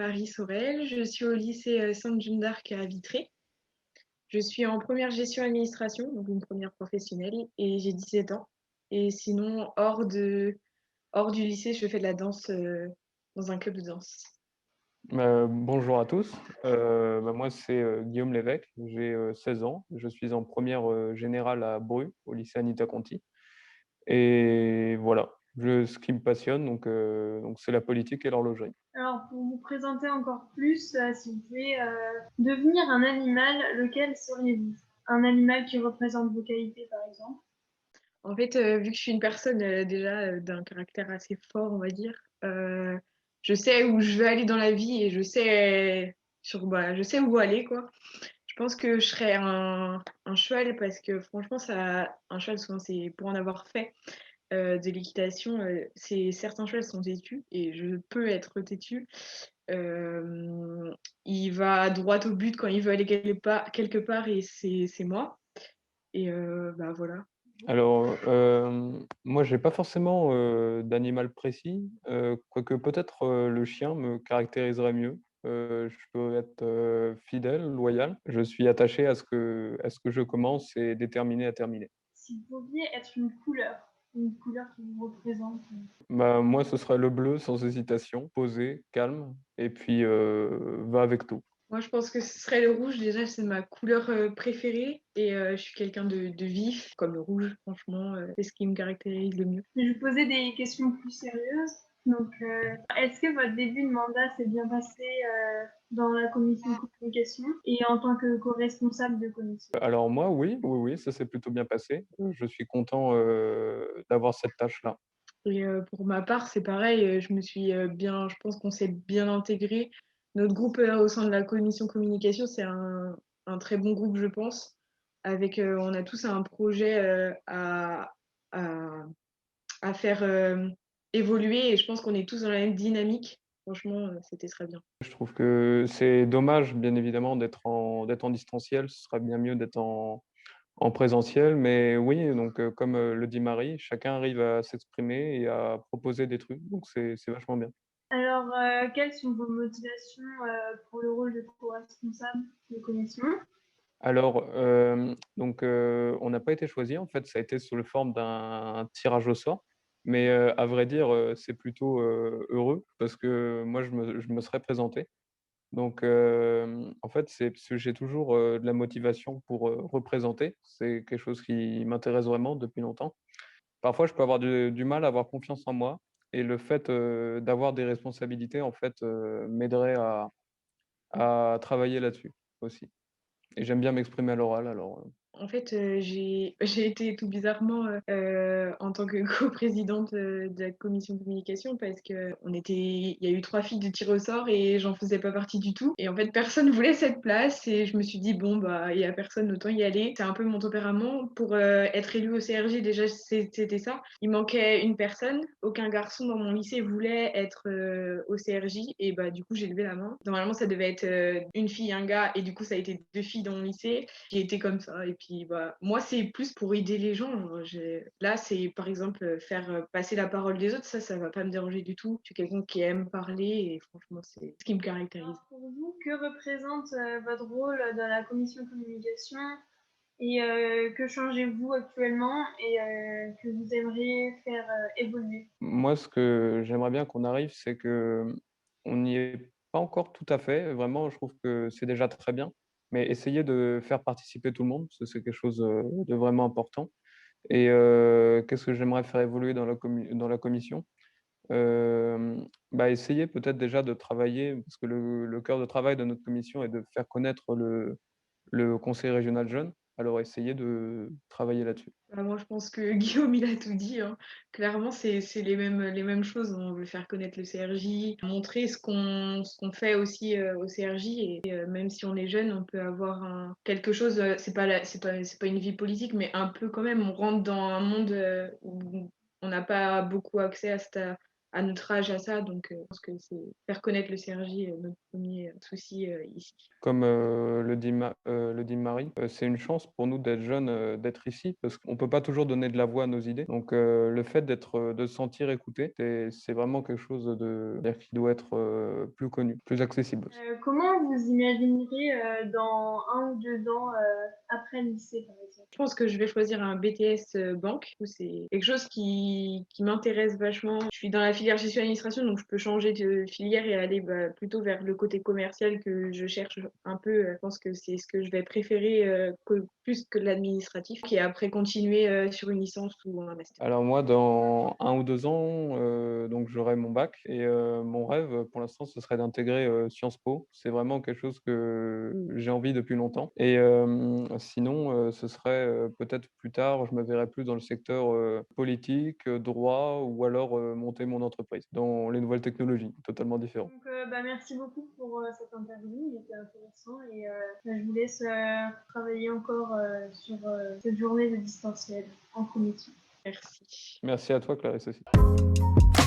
Marie Sorel, je suis au lycée Sainte-Jeanne d'Arc à Vitré. Je suis en première gestion administration, donc une première professionnelle, et j'ai 17 ans. Et sinon, hors du lycée, je fais de la danse dans un club de danse. Bonjour à tous. Moi, c'est Guillaume Lévesque. J'ai 16 ans. Je suis en première générale à Bru, au lycée Anita Conti. Et voilà, ce qui me passionne, donc c'est la politique et l'horlogerie. Alors, pour vous présenter encore plus, si vous pouvez devenir un animal, lequel seriez-vous? Un animal qui représente vos qualités, par exemple. En fait, vu que je suis une personne déjà d'un caractère assez fort, on va dire, je sais où je veux aller dans la vie et je sais où aller, quoi. Je pense que je serais un cheval parce que franchement, un cheval, souvent, c'est pour en avoir fait de l'équitation. Certains chevaux sont têtus et je peux être têtue. Euh, il va droit au but quand il veut aller quelque part et c'est moi. Et bah voilà. Alors, moi, j'ai pas forcément d'animal précis, quoique peut-être le chien me caractériserait mieux. Je peux être fidèle, loyal. Je suis attaché à ce que je commence et déterminé à terminer. Si vous pouviez être une couleur qui vous représente. Moi, ce serait le bleu sans hésitation, posé, calme, et puis va avec tout. Moi, je pense que ce serait le rouge. Déjà, c'est ma couleur préférée et je suis quelqu'un de vif, comme le rouge, franchement, c'est ce qui me caractérise le mieux. Je vais vous poser des questions plus sérieuses. Donc, est-ce que votre début de mandat s'est bien passé dans la commission de communication et en tant que co-responsable de commission? Alors moi, oui, oui, oui, ça s'est plutôt bien passé. Je suis content d'avoir cette tâche-là. Et pour ma part, c'est pareil, je pense qu'on s'est bien intégré. Notre groupe au sein de la commission communication, c'est un très bon groupe, je pense. On a tous un projet à, à faire évoluer et je pense qu'on est tous dans la même dynamique. Franchement, c'était très bien. Je trouve que c'est dommage, bien évidemment, d'être en distanciel. Ce serait bien mieux d'être en présentiel. Mais oui, donc comme le dit Marie, chacun arrive à s'exprimer et à proposer des trucs. Donc c'est vachement bien. Alors, quelles sont vos motivations pour le rôle de co-responsable de commission? Alors, on n'a pas été choisi. En fait, ça a été sous la forme d'un tirage au sort. Mais à vrai dire, c'est plutôt heureux parce que moi, je me serais présenté. Donc, en fait, c'est parce que j'ai toujours de la motivation pour représenter. C'est quelque chose qui m'intéresse vraiment depuis longtemps. Parfois, je peux avoir du mal à avoir confiance en moi. Et le fait d'avoir des responsabilités, en fait, m'aiderait à travailler là-dessus aussi. Et j'aime bien m'exprimer à l'oral, alors. En fait, j'ai été tout bizarrement en tant que coprésidente de la commission de communication parce que il y a eu 3 filles de tir au sort et j'en faisais pas partie du tout. Et en fait, personne voulait cette place et je me suis dit bon bah il y a personne, autant y aller. C'est un peu mon tempérament pour être élue au CRJ. Déjà c'était ça. Il manquait une personne. Aucun garçon dans mon lycée voulait être au CRJ et bah du coup j'ai levé la main. Normalement ça devait être une fille, un gars et du coup ça a été 2 filles dans mon lycée qui étaient comme ça. Et puis, bah, moi, c'est plus pour aider les gens. Genre, là, c'est par exemple faire passer la parole des autres. Ça va pas me déranger du tout. Je suis quelqu'un qui aime parler et franchement, c'est ce qui me caractérise. Alors, pour vous, que représente votre rôle dans la commission communication et que changez-vous actuellement et que vous aimeriez faire évoluer? Moi, ce que j'aimerais bien qu'on arrive, c'est que on n'y est pas encore tout à fait. Vraiment, je trouve que c'est déjà très bien. Mais essayer de faire participer tout le monde, parce que c'est quelque chose de vraiment important. Et qu'est-ce que j'aimerais faire évoluer dans la commission? Essayer peut-être déjà de travailler, parce que le cœur de travail de notre commission est de faire connaître le conseil régional jeune. Alors, essayer de travailler là-dessus. Bah, moi, je pense que Guillaume, il a tout dit, hein. Clairement, c'est les mêmes choses. On veut faire connaître le CRJ, montrer ce qu'on fait aussi au CRJ. Et même si on est jeune, on peut avoir quelque chose. C'est pas une vie politique, mais un peu quand même. On rentre dans un monde où on n'a pas beaucoup accès à notre âge à ça. Donc, je pense que c'est faire connaître le CRJ, notre premier souci ici. Comme le dit Marie, c'est une chance pour nous d'être jeunes, d'être ici, parce qu'on ne peut pas toujours donner de la voix à nos idées. Donc, le fait de se sentir écouté, c'est vraiment quelque chose qui doit être plus connu, plus accessible aussi. Comment vous imaginerez dans 1 ou 2 ans après le lycée, par exemple? Je pense que je vais choisir un BTS banque. C'est quelque chose qui m'intéresse vachement. Je suis dans la filière gestion-administration, donc je peux changer de filière et aller plutôt vers le côté commercial que je cherche un peu. Je pense que c'est ce que je vais préférer plus que l'administratif, et après continuer sur une licence ou un master. Alors moi, dans 1 ou 2 ans, donc j'aurai mon bac et mon rêve, pour l'instant, ce serait d'intégrer Sciences Po. C'est vraiment quelque chose que j'ai envie depuis longtemps. Et sinon, ce serait peut-être plus tard, je me verrais plus dans le secteur politique, droit, ou alors monter mon entreprise dans les nouvelles technologies, totalement différent. Donc, merci beaucoup pour cette interview, il était intéressant et je vous laisse travailler encore sur cette journée de distanciel en commission. Merci. Merci à toi, Clarisse aussi.